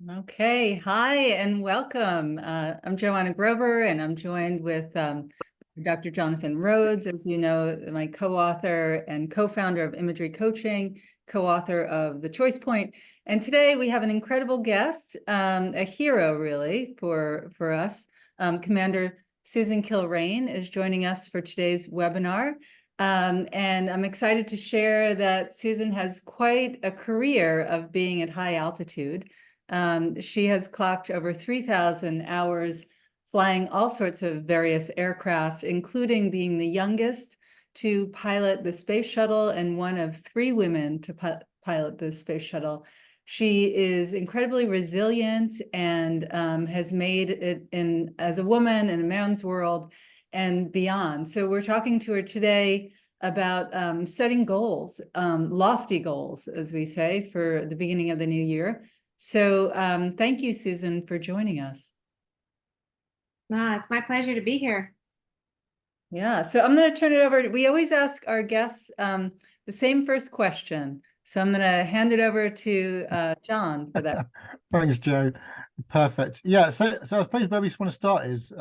Okay, hi and welcome. I'm Joanna Grover, and I'm joined with Dr. Jonathan Rhodes, as you know, my co-author and co-founder of Imagery Coaching, co-author of The Choice Point. And today we have an incredible guest, a hero really for us. Commander Susan Kilrain is joining us for today's webinar. And I'm excited to share that Susan has quite a career of being at high altitude. She has clocked over 3,000 hours flying all sorts of various aircraft, including being the youngest to pilot the space shuttle and one of 3 women to pilot the space shuttle. She is incredibly resilient and has made it as a woman in a man's world and beyond. So we're talking to her today about setting goals, lofty goals, as we say, for the beginning of the new year. So thank you, Susan, for joining us. It's my pleasure to be here. Yeah, so I'm going to turn it over. We always ask our guests the same first question. So I'm going to hand it over to John for that. Thanks, Joe. Perfect. Yeah, so I suppose where we just want to start is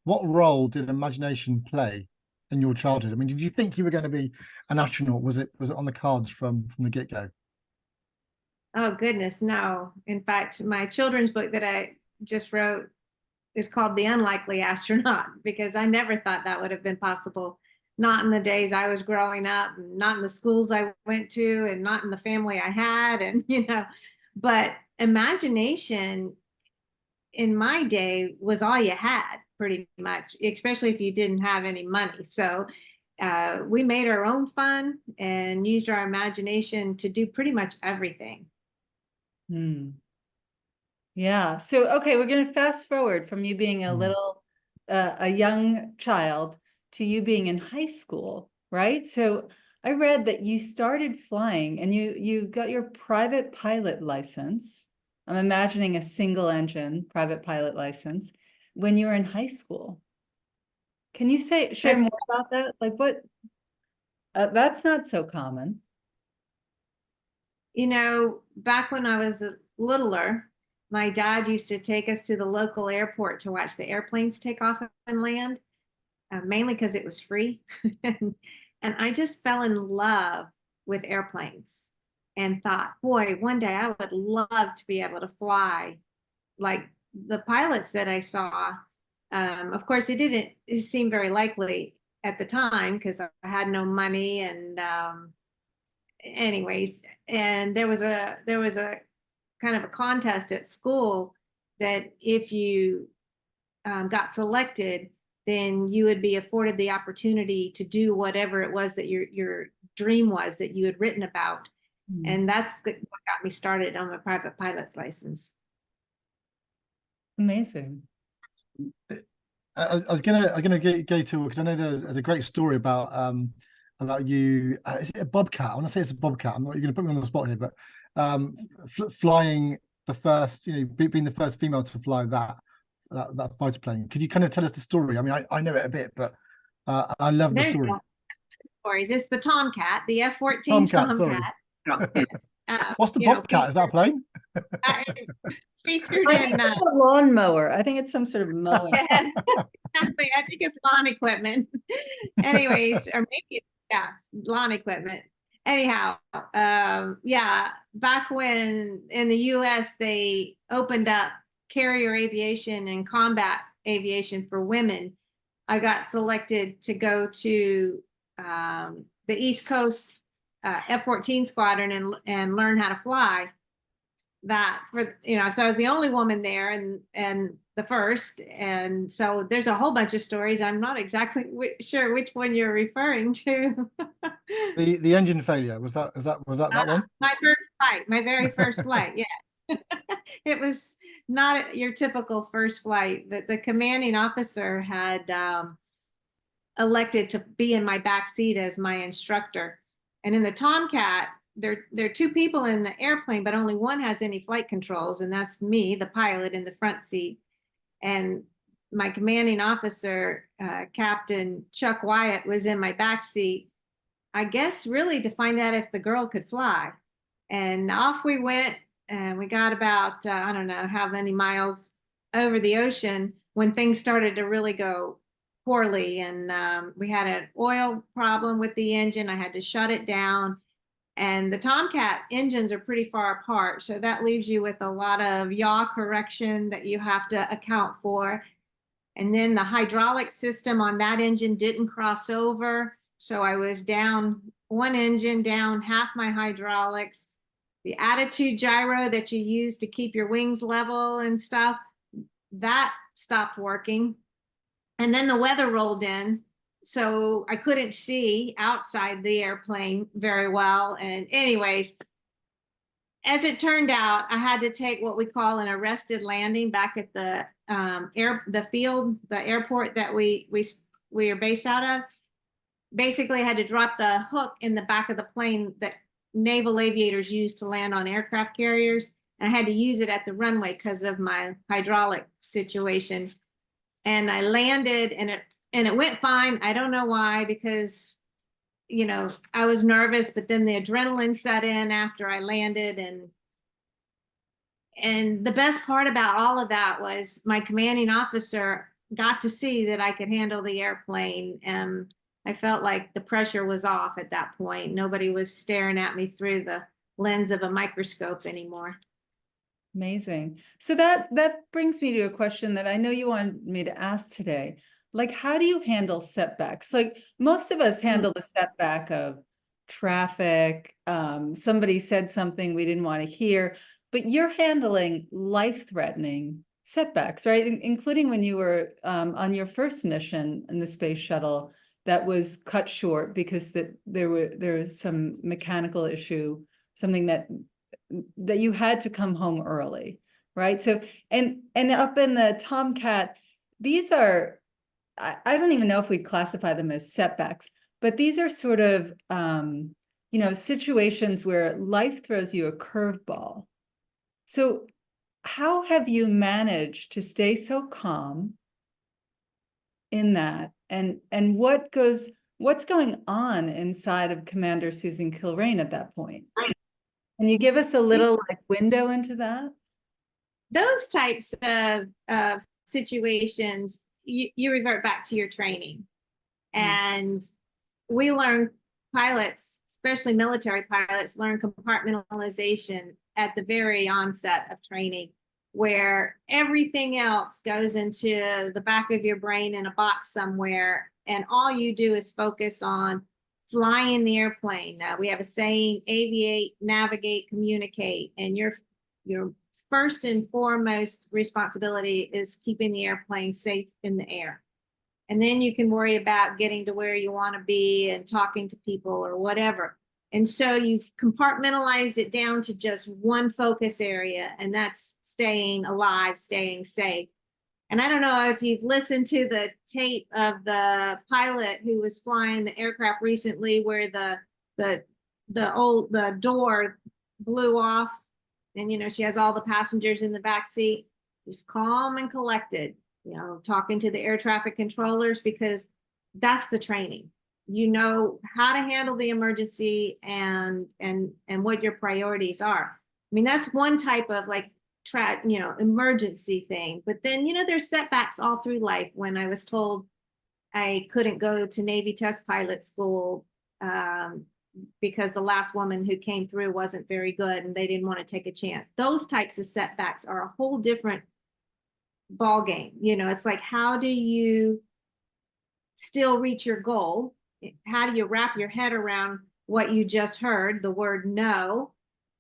what role did imagination play in your childhood? I mean, did you think you were going to be an astronaut? Was it on the cards from the get-go? Oh, goodness, no. In fact, my children's book that I just wrote is called The Unlikely Astronaut, because I never thought that would have been possible. Not in the days I was growing up, not in the schools I went to, and not in the family I had. And, but imagination in my day was all you had, pretty much, especially if you didn't have any money. So we made our own fun and used our imagination to do pretty much everything. Yeah. So, okay, we're going to fast forward from you being a young child to you being in high school, right? So I read that you started flying and you got your private pilot license. I'm imagining a single engine private pilot license when you were in high school. Can you share more about that? Like what? That's not so common. Back when I was a littler, my dad used to take us to the local airport to watch the airplanes take off and land, mainly because it was free. And I just fell in love with airplanes and thought, boy, one day I would love to be able to fly like the pilots that I saw. Of course, it didn't seem very likely at the time because I had no money. And anyways, and there was a kind of a contest at school that if you got selected, then you would be afforded the opportunity to do whatever it was that your dream was that you had written about. And that's what got me started on my private pilot's license. Amazing. I was gonna go to, because I know there's a great story about you. Is it a bobcat? I want to say it's a bobcat. I'm not. You're gonna put me on the spot here, but flying the first, being the first female to fly that fighter plane. Could you kind of tell us the story? I mean, I know it a bit, but I love the story. Stories. It's the Tomcat, the F-14 Tomcat. Yes. What's the bobcat? Is that a plane? Featured in a lawnmower. I think it's some sort of mower. Exactly. I think it's lawn equipment. Anyways, or maybe it's lawn equipment. Anyhow, yeah, back when in the US they opened up carrier aviation and combat aviation for women, I got selected to go to the East Coast F-14 squadron and learn how to fly that for, so I was the only woman there and the first. And so there's a whole bunch of stories. I'm not exactly sure which one you're referring to. The engine failure, was that that one? My first flight, my very first flight. Yes. It was not your typical first flight, but the commanding officer had elected to be in my back seat as my instructor. And in the Tomcat, there are 2 people in the airplane, but only one has any flight controls, and that's me, the pilot, in the front seat. And my commanding officer, Captain Chuck Wyatt, was in my back seat, I guess really to find out if the girl could fly. And off we went and we got about, I don't know how many miles over the ocean when things started to really go poorly. And we had an oil problem with the engine. I had to shut it down. And the Tomcat engines are pretty far apart. So that leaves you with a lot of yaw correction that you have to account for. And then the hydraulic system on that engine didn't cross over. So I was down one engine, down half my hydraulics. The attitude gyro that you use to keep your wings level and stuff, that stopped working. And then the weather rolled in. So I couldn't see outside the airplane very well. And anyways, as it turned out, I had to take what we call an arrested landing back at the airport that we are based out of. Basically, I had to drop the hook in the back of the plane that naval aviators use to land on aircraft carriers. And I had to use it at the runway because of my hydraulic situation. And I landed, and it went fine. I don't know why, because I was nervous, but then the adrenaline set in after I landed. And the best part about all of that was my commanding officer got to see that I could handle the airplane. And I felt like the pressure was off at that point. Nobody was staring at me through the lens of a microscope anymore. Amazing. So that brings me to a question that I know you wanted me to ask today. Like, how do you handle setbacks? Like, most of us handle the setback of traffic. Somebody said something we didn't want to hear, but you're handling life-threatening setbacks, right? Including when you were on your first mission in the space shuttle that was cut short because there was some mechanical issue, something that you had to come home early, right? So, and up in the Tomcat, these are, I don't even know if we'd classify them as setbacks, but these are sort of, situations where life throws you a curveball. So how have you managed to stay so calm in that? And what's going on inside of Commander Susan Kilrain at that point? Can you give us a little window into that? Those types of situations, you revert back to your training. And we learn, pilots, especially military pilots, learn compartmentalization at the very onset of training, where everything else goes into the back of your brain in a box somewhere, and all you do is focus on flying the airplane. We have a saying: aviate, navigate, communicate. And your first and foremost responsibility is keeping the airplane safe in the air. And then you can worry about getting to where you want to be and talking to people or whatever. And so you've compartmentalized it down to just one focus area, and that's staying alive, staying safe. And I don't know if you've listened to the tape of the pilot who was flying the aircraft recently, where the door blew off, and she has all the passengers in the back seat, just calm and collected, talking to the air traffic controllers, because that's the training. You know how to handle the emergency and what your priorities are. I mean, that's one type of emergency thing. But then, there's setbacks all through life. When I was told I couldn't go to Navy test pilot school because the last woman who came through wasn't very good and they didn't want to take a chance. Those types of setbacks are a whole different ball game. It's like, how do you still reach your goal? How do you wrap your head around what you just heard, the word no?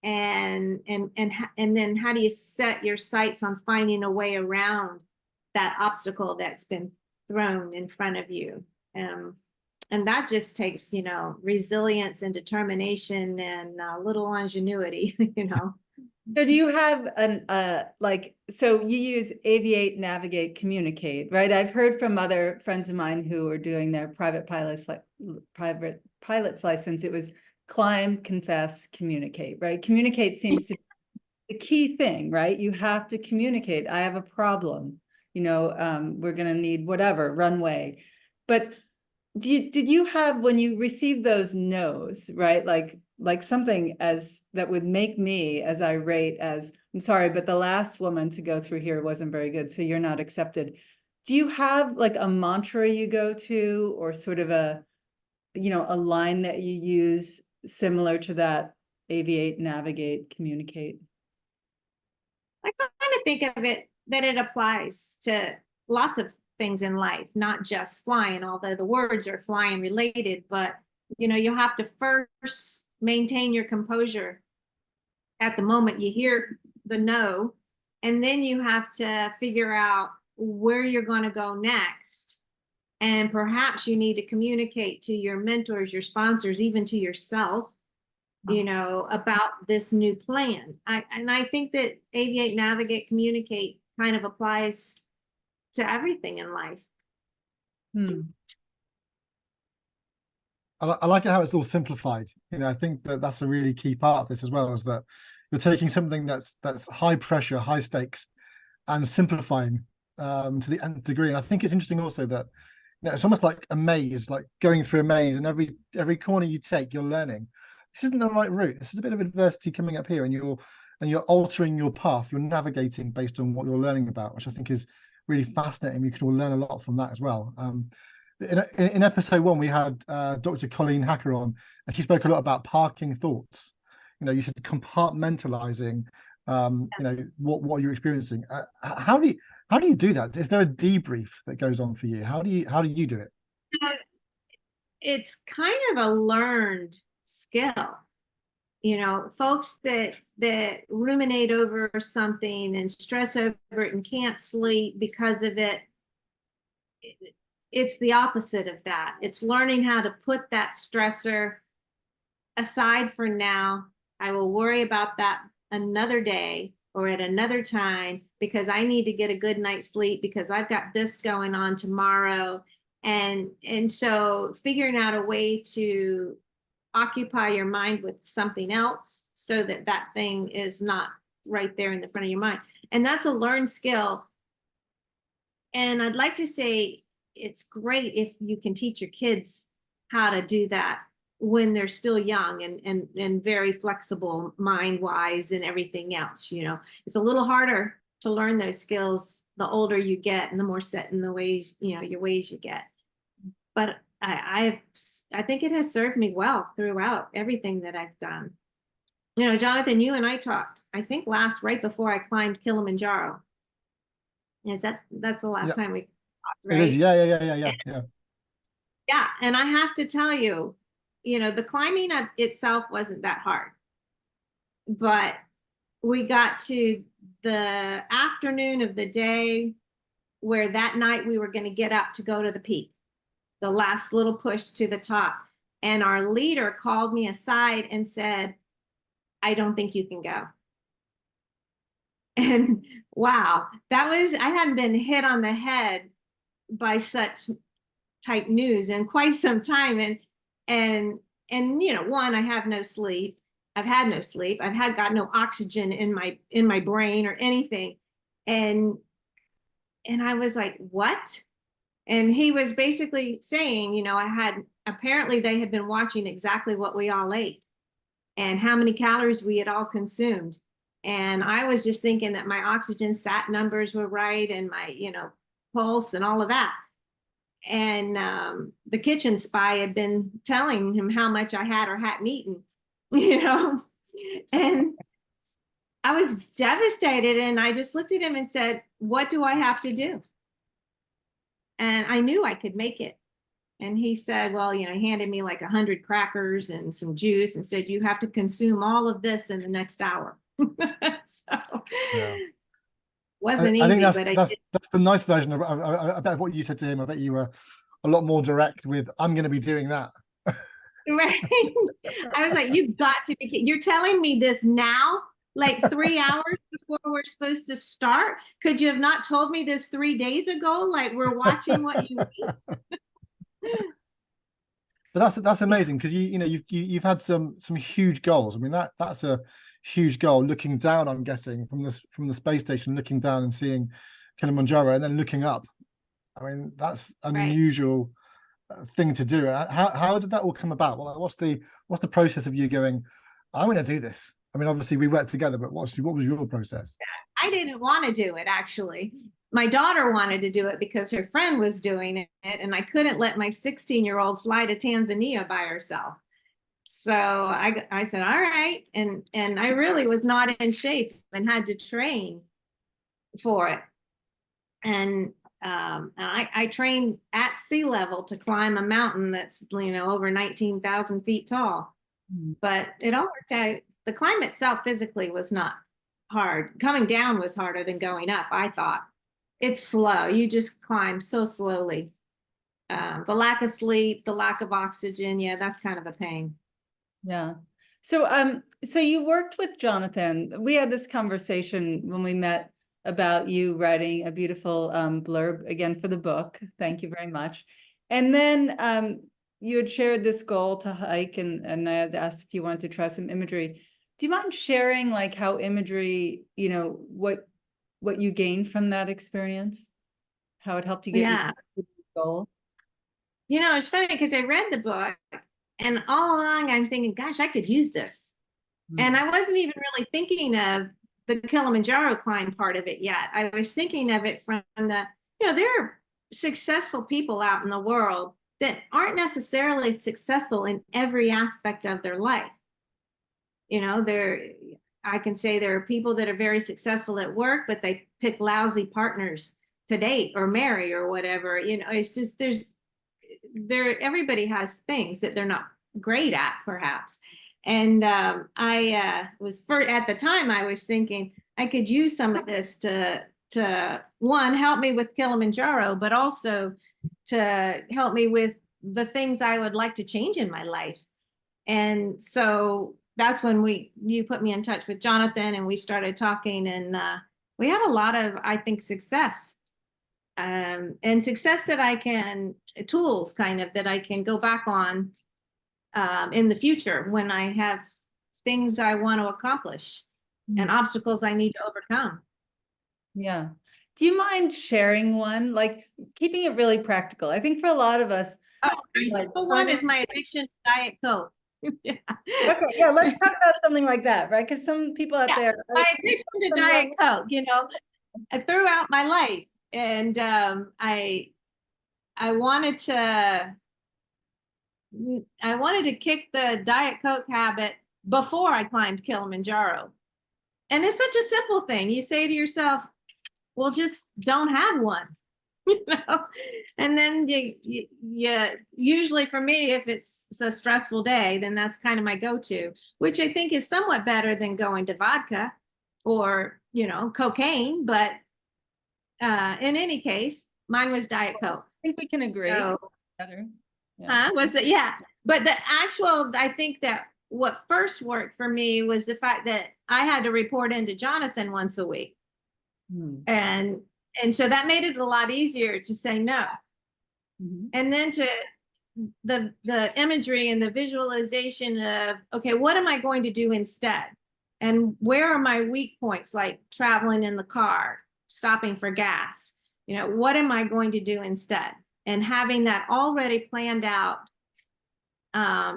And then how do you set your sights on finding a way around that obstacle that's been thrown in front of you? And that just takes, resilience and determination and a little ingenuity, So do you have so you use aviate, navigate, communicate, right? I've heard from other friends of mine who are doing their private pilot's license. It was climb, confess, communicate, right? Communicate seems to be the key thing, right? You have to communicate. I have a problem, we're going to need whatever runway. But did you have, when you received those no's, right? Like like something as that would make me as irate as, I'm sorry, but the last woman to go through here wasn't very good, so you're not accepted. Do you have like a mantra you go to, or sort of a, you know, a line that you use similar to that? Aviate, navigate, communicate. I kind of think of it that it applies to lots of things in life, not just flying, although the words are flying related, but you know, you have to first maintain your composure at the moment you hear the no, and then you have to figure out where you're going to go next. And perhaps you need to communicate to your mentors, your sponsors, even to yourself, you know, about this new plan. And I think that aviate, navigate, communicate kind of applies to everything in life. I like it how it's all simplified. You know, I think that that's a really key part of this as well, is that you're taking something that's high pressure, high stakes, and simplifying to the nth degree. And I think it's interesting also that, you know, it's almost like a maze, like going through a maze, and every corner you take, you're learning. This isn't the right route. This is a bit of adversity coming up here, and you're altering your path. You're navigating based on what you're learning about, which I think is really fascinating. You can all learn a lot from that as well. In episode 1, we had Dr. Colleen Hacker on, and she spoke a lot about parking thoughts. You know, you said compartmentalizing. You know what you're experiencing. How do you do that? Is there a debrief that goes on for you? How do you do it? It's kind of a learned skill. You know, folks that ruminate over something and stress over it and can't sleep because of it, it's the opposite of that. It's learning how to put that stressor aside for now. I will worry about that another day or at another time, because I need to get a good night's sleep because I've got this going on tomorrow. And so figuring out a way to occupy your mind with something else so that that thing is not right there in the front of your mind. And that's a learned skill. And I'd like to say it's great if you can teach your kids how to do that when they're still young and very flexible mind-wise and everything else. You know, it's a little harder to learn those skills the older you get and the more set in the ways, you know, your ways you get. But I think it has served me well throughout everything that I've done. You know, Jonathan, you and I talked, I think right before I climbed Kilimanjaro. That's the last time we talked, right? It is, yeah. Yeah, and I have to tell you, you know, the climbing itself wasn't that hard, but we got to the afternoon of the day where that night we were going to get up to go to the peak, the last little push to the top. And our leader called me aside and said, I don't think you can go. And wow, I hadn't been hit on the head by such type news in quite some time. And you know, one, I have no sleep. I've had no sleep. I've got no oxygen in my brain or anything. And I was like, what? And he was basically saying, you know, apparently they had been watching exactly what we all ate and how many calories we had all consumed. And I was just thinking that my oxygen sat numbers were right and my, you know, pulse and all of that. And the kitchen spy had been telling him how much I had or hadn't eaten, you know, and I was devastated. And I just looked at him and said, what do I have to do? And I knew I could make it. And he said, well, you know, he handed me like 100 crackers and some juice and said, you have to consume all of this in the next hour. So Yeah. wasn't I think easy, that's the nice version of I bet what you said to him. I bet you were a lot more direct with, I'm going to be doing that. Right. I was like, you've got to be kidding. You're telling me this now, like 3 hours before we're supposed to start? Could you have not told me this 3 days ago? Like we're watching what you eat. But that's amazing, because you've had some huge goals. I mean, that's a huge goal, looking down, I'm guessing, from the space station, looking down and seeing Kilimanjaro and then looking up. I mean, that's an unusual thing to do. How did that all come about? Well, what's the process of you going, I'm going to do this? I mean, obviously we worked together, but what was your process? I didn't want to do it, actually. My daughter wanted to do it because her friend was doing it, and I couldn't let my 16-year-old fly to Tanzania by herself. So I said, all right. And I really was not in shape and had to train for it. And I trained at sea level to climb a mountain that's, over 19,000 feet tall. But it all worked out. The climb itself physically was not hard. Coming down was harder than going up, I thought. It's slow. You just climb so slowly. The lack of sleep, the lack of oxygen, yeah, that's kind of a pain. Yeah. So you worked with Jonathan. We had this conversation when we met about you writing a beautiful blurb again for the book. Thank you very much. And then you had shared this goal to hike, and I had asked if you wanted to try some imagery. Do you mind sharing like how imagery, what you gained from that experience? How it helped you get your goal? It's funny because I read the book, and all along I'm thinking, gosh, I could use this. And I wasn't even really thinking of the Kilimanjaro climb part of it yet. I was thinking of it from there are successful people out in the world that aren't necessarily successful in every aspect of their life. I can say there are people that are very successful at work, but they pick lousy partners to date or marry or whatever. It's just everybody has things that they're not great at, perhaps. And I was at the time I was thinking I could use some of this to one, help me with Kilimanjaro, but also to help me with the things I would like to change in my life. And so that's when you put me in touch with Jonathan, and we started talking, and we had a lot of, I think, success. And success that tools kind of that I can go back on in the future when I have things I want to accomplish and obstacles I need to overcome. Yeah. Do you mind sharing one, like keeping it really practical? I think for a lot of us, one is my addiction to Diet Coke. Yeah. Okay, yeah, let's talk about something like that, right? Because some people out there, my addiction to Diet Coke, throughout my life, and I wanted to kick the Diet Coke habit before I climbed Kilimanjaro. And it's such a simple thing. You say to yourself, well, just don't have one, and then you usually, for me, if it's a stressful day, then that's kind of my go-to, which I think is somewhat better than going to vodka or, cocaine. But in any case, mine was Diet Coke. I think we can agree. So, yeah. Was it? Yeah. But I think that what first worked for me was the fact that I had to report into Jonathan once a week. And so that made it a lot easier to say no. And then to the imagery and the visualization of, okay, what am I going to do instead? And where are my weak points, like traveling in the car, stopping for gas? What am I going to do instead? And having that already planned out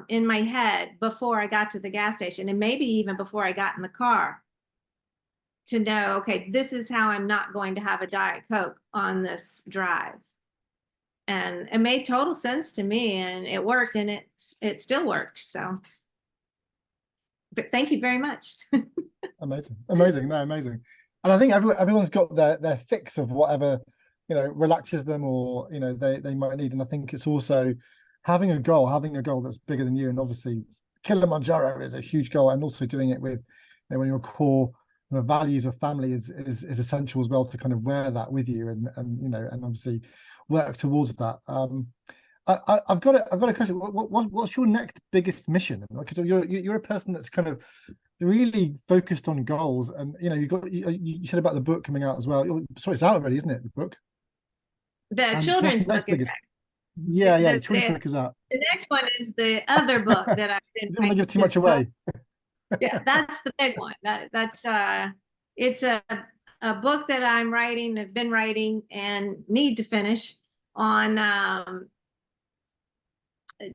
in my head before I got to the gas station, and maybe even before I got in the car, to know, okay, this is how I'm not going to have a Diet Coke on this drive. And it made total sense to me, and it worked, and it still works. So, but thank you very much. Amazing. No, amazing. And I think everyone's got their fix of whatever, relaxes them, or, they might need. And I think it's also having a goal that's bigger than you. And obviously Kilimanjaro is a huge goal, and also doing it with, when your core values of family is essential as well, to kind of wear that with you, and obviously work towards that. I've got a question. What's your next biggest mission? Because you're a person that's kind of really focused on goals, and you said about the book coming out as well. Sorry, it's out already, isn't it? The book. The children's book is out. Yeah, the children's book is out. The next one is the other book that I've been. Didn't want to give too much away. Yeah, that's the big one. It's a book that I'm writing, have been writing, and need to finish on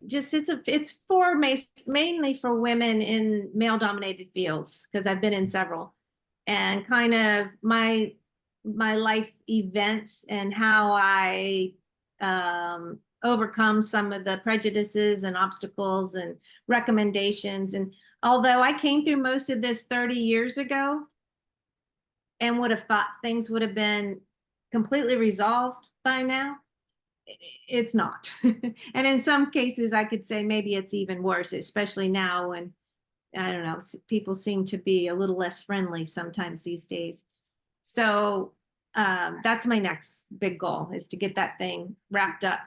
just it's for mainly for women in male dominated fields, because I've been in several, and kind of my life events and how I overcome some of the prejudices and obstacles and recommendations. And although I came through most of this 30 years ago and would have thought things would have been completely resolved by now, it's not. And in some cases, I could say maybe it's even worse, especially now when, I don't know, people seem to be a little less friendly sometimes these days. So that's my next big goal, is to get that thing wrapped up.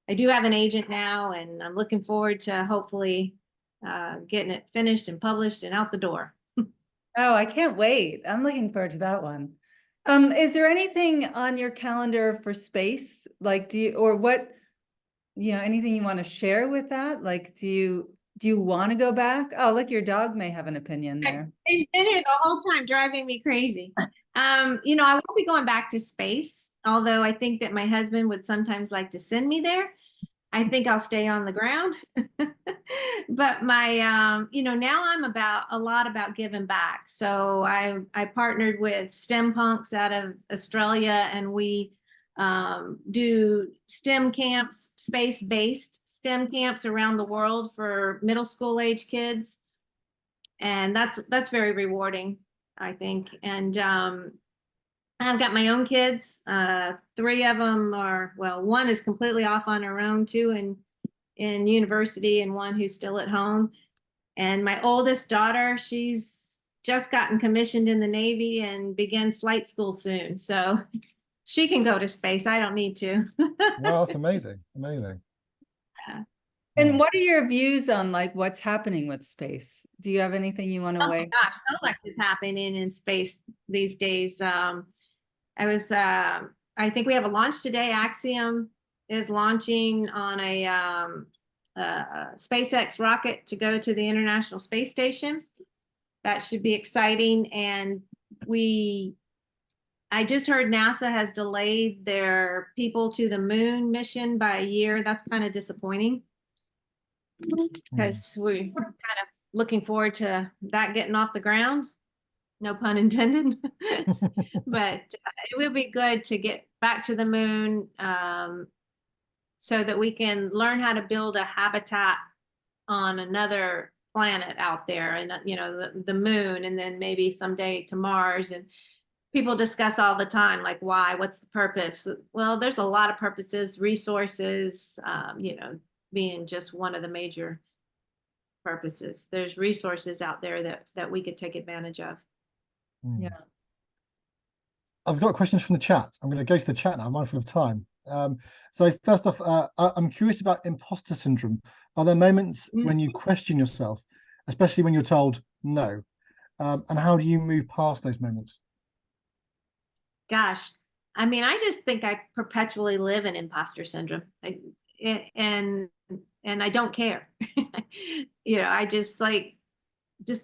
I do have an agent now, and I'm looking forward to hopefully getting it finished and published and out the door. Oh, I can't wait. I'm looking forward to that one. Is there anything on your calendar for space? Like, or what, anything you want to share with that? Like, do you want to go back? Oh, look, your dog may have an opinion there. He's been here the whole time driving me crazy. I won't be going back to space, although I think that my husband would sometimes like to send me there. I think I'll stay on the ground. But my, now I'm a lot about giving back. So I partnered with STEM Punks out of Australia, and we do STEM camps, space-based STEM camps around the world for middle school age kids. And that's very rewarding, I think. And I've got my own kids. 3 of them are, well, one is completely off on her own, 2 in university, and 1 who's still at home. And my oldest daughter, she's just gotten commissioned in the Navy and begins flight school soon. So she can go to space. I don't need to. Wow, that's amazing. Amazing. Yeah. And what are your views on like what's happening with space? Do you have anything you want to Oh my weigh? gosh, so much is happening in space these days. I think we have a launch today. Axiom is launching on a SpaceX rocket to go to the International Space Station. That should be exciting. And I just heard NASA has delayed their people to the moon mission by a year. That's kind of disappointing, because we're kind of looking forward to that getting off the ground. No pun intended. But it will be good to get back to the moon, so that we can learn how to build a habitat on another planet out there, and the moon, and then maybe someday to Mars. And people discuss all the time, like, why, what's the purpose? Well, there's a lot of purposes, resources, being just one of the major purposes. There's resources out there that we could take advantage of. Yeah. I've got questions from the chat. I'm going to go to the chat now. I'm mindful of time. So first off, I'm curious about imposter syndrome. Are there moments when you question yourself, especially when you're told no? And how do you move past those moments? Gosh, I mean, I just think I perpetually live in imposter syndrome, and I don't care. I just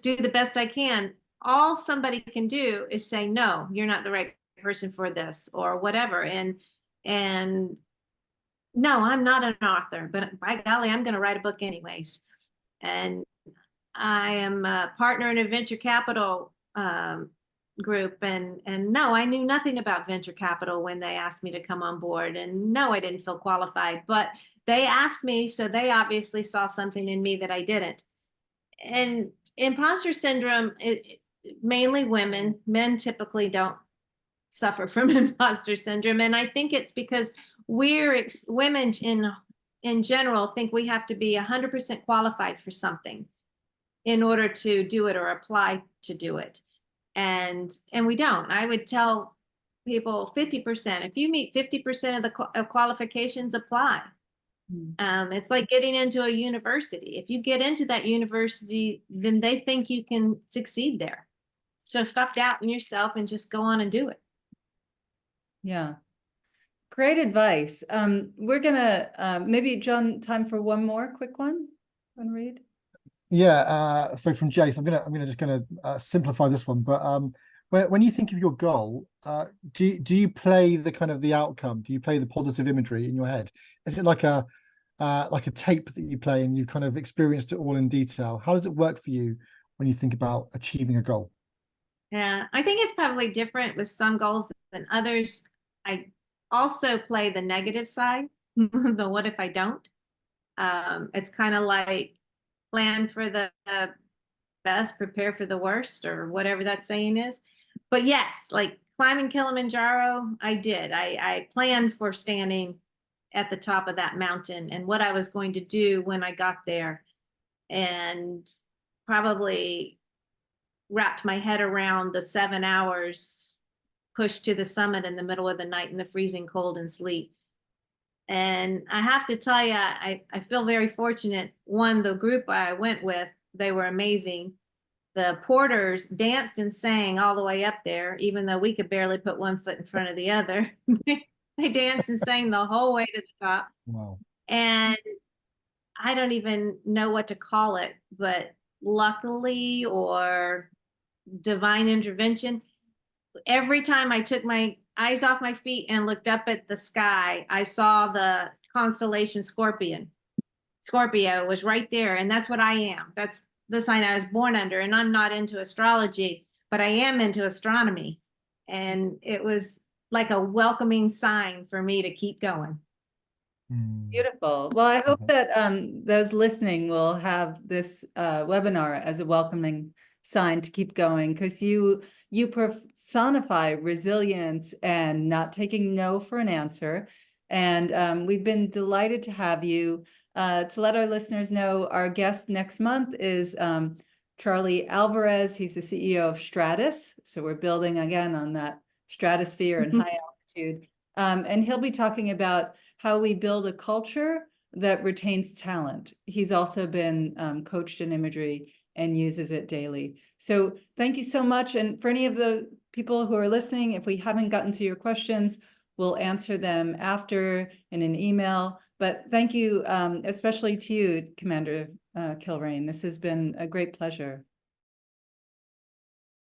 do the best I can. All somebody can do is say, no, you're not the right person for this, or whatever. And no, I'm not an author, but by golly, I'm going to write a book anyways. And I am a partner in a venture capital group. And no, I knew nothing about venture capital when they asked me to come on board. And no, I didn't feel qualified, but they asked me, so they obviously saw something in me that I didn't. And imposter syndrome, mainly women. Men typically don't suffer from imposter syndrome. And I think it's because women in general think we have to be 100% qualified for something in order to do it or apply to do it. And we don't. I would tell people 50%. If you meet 50% of the qualifications, apply. It's like getting into a university. If you get into that university, then they think you can succeed there. So stop doubting yourself and just go on and do it. Yeah. Great advice. We're gonna maybe, John, time for one more quick one. Want to read? Yeah. So from Jace, I'm gonna simplify this one. But when you think of your goal, do you play the kind of the outcome? Do you play the positive imagery in your head? Is it like a like a tape that you play and you kind of experienced it all in detail. How does it work for you when you think about achieving a goal? Yeah, I think it's probably different with some goals than others. I also play the negative side, the what if I don't? It's kind of like plan for the best, prepare for the worst, or whatever that saying is. But yes, like climbing Kilimanjaro, I did. I planned for standing at the top of that mountain and what I was going to do when I got there, and probably wrapped my head around the 7 hours push to the summit in the middle of the night in the freezing cold and sleet. And I have to tell you, I feel very fortunate. One, the group I went with, they were amazing. The porters danced and sang all the way up there, even though we could barely put one foot in front of the other. They danced and sang the whole way to the top. Wow. And I don't even know what to call it, but luckily or divine intervention, every time I took my eyes off my feet and looked up at the sky, I saw the constellation Scorpion. Scorpio was right there, and that's what I am. That's the sign I was born under, and I'm not into astrology, but I am into astronomy. And it was like a welcoming sign for me to keep going. Beautiful. Well, I hope that those listening will have this webinar as a welcoming sign to keep going, because you personify resilience and not taking no for an answer. And we've been delighted to have you. To let our listeners know, our guest next month is Charlie Alvarez. He's the CEO of Stratus. So we're building again on that stratosphere and high altitude. And he'll be talking about how we build a culture that retains talent. He's also been coached in imagery and uses it daily. So thank you so much. And for any of the people who are listening, if we haven't gotten to your questions, we'll answer them after in an email. But thank you, especially to you, Commander Kilrain. This has been a great pleasure.